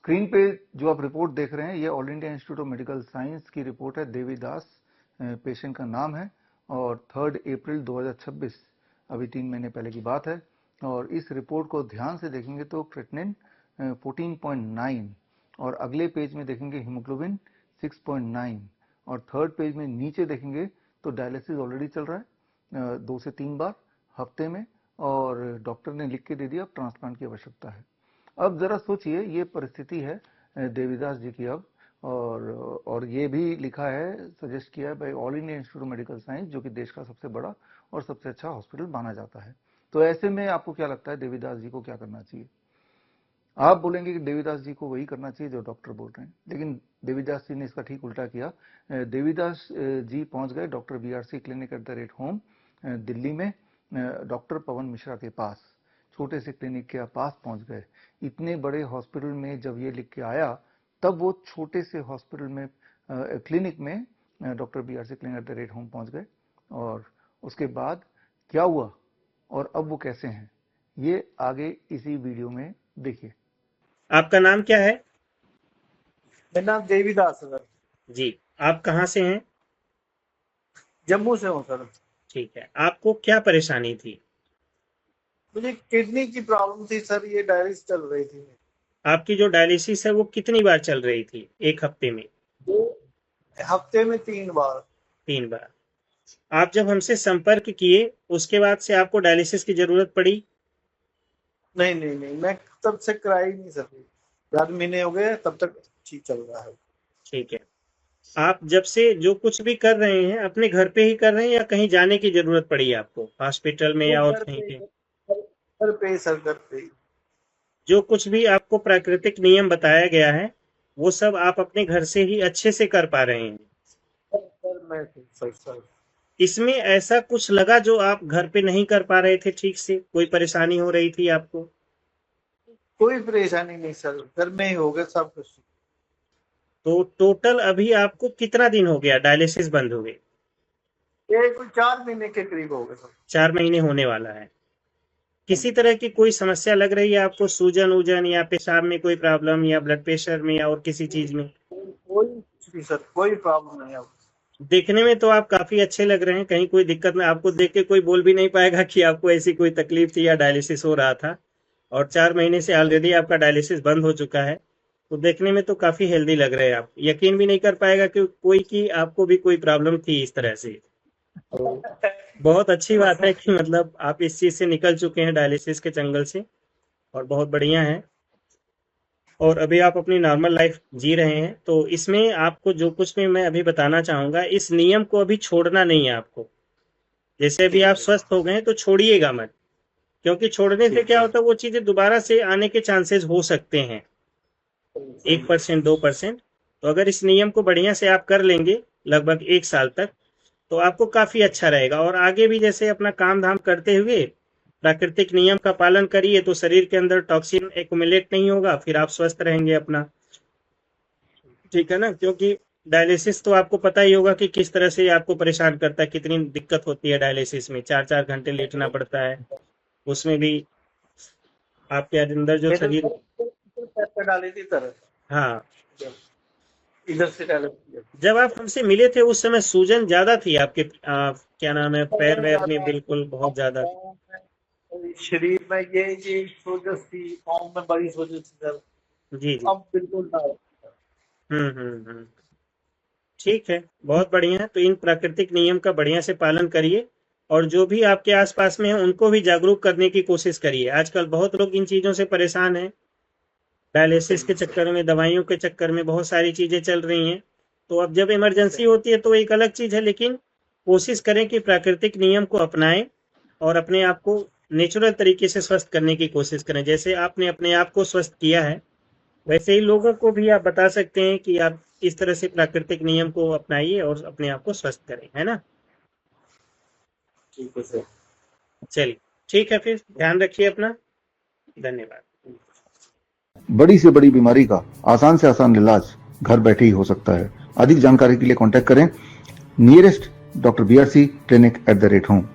Screen पे जो आप रिपोर्ट देख रहे हैं ये all India institute of medical science की रिपोर्ट है। देवीदास पेशेंट का नाम है और 3 अप्रैल 2026 अभी 3 महीने पहले की बात है। और इस रिपोर्ट को ध्यान से देखेंगे तो क्रेटिनिन 14.9 और अगले पेज में देखेंगे हीमोग्लोबिन 6.9 और थर्ड पेज में नीचे देखेंगे तो डायलिसिस ऑलरेडी चल रहा है 2 से 3 बार हफ्ते में और डॉक्टर ने लिख के दे दिया अब ट्रांसप्लांट की आवश्यकता है। अब जरा सोचिए ये परिस्थिति है देवीदास जी की अब और ये भी लिखा है सजेस्ट किया है by all India institute of medical science जो कि देश का सबसे बड़ा और सबसे अच्छा हॉस्पिटल माना जाता है। तो ऐसे में आपको क्या लगता है देवीदास जी को क्या करना चाहिए? आप बोलेंगे कि देवीदास जी को वही करना चाहिए जो डॉक्टर बोल रहे हैं, लेकिन देवीदास जी ने इसका ठीक उल्टा किया। देवीदास जी पहुंच गए doctor BRC clinic at the rate home Delhi में डॉक्टर पवन मिश्रा के पास, छोटे से क्लिनिक के पास पहुंच गए। इतने बड़े हॉस्पिटल में जब ये लिख के आया तब वो छोटे से हॉस्पिटल में क्लिनिक में doctor BRC clinic at the rate home पहुंच गए और उसके बाद क्या हुआ और अब वो कैसे हैं ये आगे इसी वीडियो में देखिए। आपका नाम क्या है? मेरा नाम देवीदास है सर। जी, आप कहाँ से हैं? जम्मू से हूँ सर। ठीक है, आपको क्या परेशानी थी? मुझे किडनी की प्रॉब्लम थी सर, ये डायलिसिस चल रही थी। आपकी जो डायलिसिस है वो कितनी बार चल रही थी एक हफ्ते में? हफ्ते में 3 बार। 3 बार। आप जब हमसे संपर्क किए उसके बाद से आपको डायलिसिस की जरूरत पड़ी? नहीं, मैं तब से कराई नहीं सर, 4 महीने हो गए तब तक ठीक चल रहा है। ठीक है, आप जब से जो कुछ भी कर रहे हैं अपने घर पे ही कर रहे हैं या कहीं जाने की जरूरत पड़ी आपको हॉस्पिटल में या और कहीं पे? घर पे जो कुछ भी आपको प्राकृतिक नियम बताया गया है वो सब आप अपने घर से ही अच्छे से कर पा रहे हैं? सर इसमें ऐसा कुछ लगा जो आप घर पे नहीं कर पा रहे थे ठीक से, कोई परेशानी हो रही थी आपको? कोई परेशानी नहीं सर, घर में ही हो गया सब कुछ। तो टोटल अभी आपको कितना दिन हो गया डायलिसिस बंद हो गए? ये कोई 4 महीने के करीब हो गए सर। 4 महीने होने वाला है। किसी तरह की कोई समस्या लग रही है आपको, सूजन उजन या पेशाब में कोई प्रॉब्लम या ब्लड प्रेशर में या और किसी चीज में? कोई सर कोई प्रॉब्लम नहीं है। देखने में तो आप काफी अच्छे लग रहे हैं, कहीं कोई दिक्कत में आपको देख के कोई बोल भी नहीं पाएगा कि आपको ऐसी कोई तकलीफ थी या डायलिसिस हो रहा था। और 4 महीने से ऑलरेडी आपका डायलिसिस बंद हो चुका है, तो देखने में तो काफी हेल्दी लग रहे हैं आप। यकीन भी नहीं कर पाएगा कि कोई की आपको भी कोई प्रॉब्लम थी इस तरह से। तो बहुत अच्छी बात है कि मतलब आप इस चीज से निकल चुके हैं डायलिसिस के जंगल से, और बहुत बढ़िया है। और अभी आप अपनी नॉर्मल लाइफ जी रहे हैं। तो इसमें आपको जो कुछ भी मैं अभी बताना चाहूंगा, इस नियम को अभी छोड़ना नहीं है आपको। जैसे अभी आप स्वस्थ हो गए तो छोड़िएगा मत, क्योंकि छोड़ने से क्या होता है वो चीजें दोबारा से आने के चांसेस हो सकते हैं 1% 2%। तो अगर इस नियम को बढ़िया से आप कर लेंगे लगभग 1 साल तक तो आपको काफी अच्छा रहेगा। और आगे भी जैसे अपना काम धाम करते हुए प्राकृतिक नियम का पालन करिए तो शरीर के अंदर टॉक्सिन एक्युमुलेट नहीं होगा, फिर आप स्वस्थ रहेंगे अपना। ठीक है ना? क्योंकि डायलिसिस तो आपको पता ही होगा कि किस तरह से आपको परेशान करता है, कितनी दिक्कत होती है डायलिसिस में। 4-4 घंटे लेटना पड़ता है, उसमें भी आपके अंदर जो शरीर डाली थी सर। हाँ, इधर से डाले। जब आप हमसे मिले थे उस समय सूजन ज्यादा थी आपके क्या नाम है, पैर वैर में बिल्कुल बहुत ज्यादा शरीर में ये सोजस थी, पाँव में बड़ी सोजस थी सर। जी। अब बिल्कुल ना। ठीक है, बहुत बढ़िया है। तो इन प्राकृतिक नियम का बढ़िया से पालन करिए और जो भी आपके आसपास में है उनको भी जागरूक करने की कोशिश करिए। आजकल बहुत लोग इन चीजों से परेशान हैं, डायलिसिस के चक्कर में, दवाइयों के चक्कर में बहुत सारी चीजें चल रही हैं। तो अब जब इमरजेंसी होती है तो एक अलग चीज है, लेकिन कोशिश करें कि प्राकृतिक नियम को अपनाएं और अपने आप को नेचुरल तरीके से स्वस्थ करने की कोशिश करें। जैसे आपने अपने आप को स्वस्थ किया है वैसे ही लोगों को भी आप बता सकते हैं कि आप इस तरह से प्राकृतिक नियम को अपनाइए और अपने आप को स्वस्थ करें, है ना? ठीक है सर। चलिए ठीक है, फिर ध्यान रखिए अपना। धन्यवाद। बड़ी से बड़ी बीमारी का आसान से आसान इलाज घर बैठे ही हो सकता है। अधिक जानकारी के लिए कांटेक्ट करें nearest doctor BRC clinic at the rate home.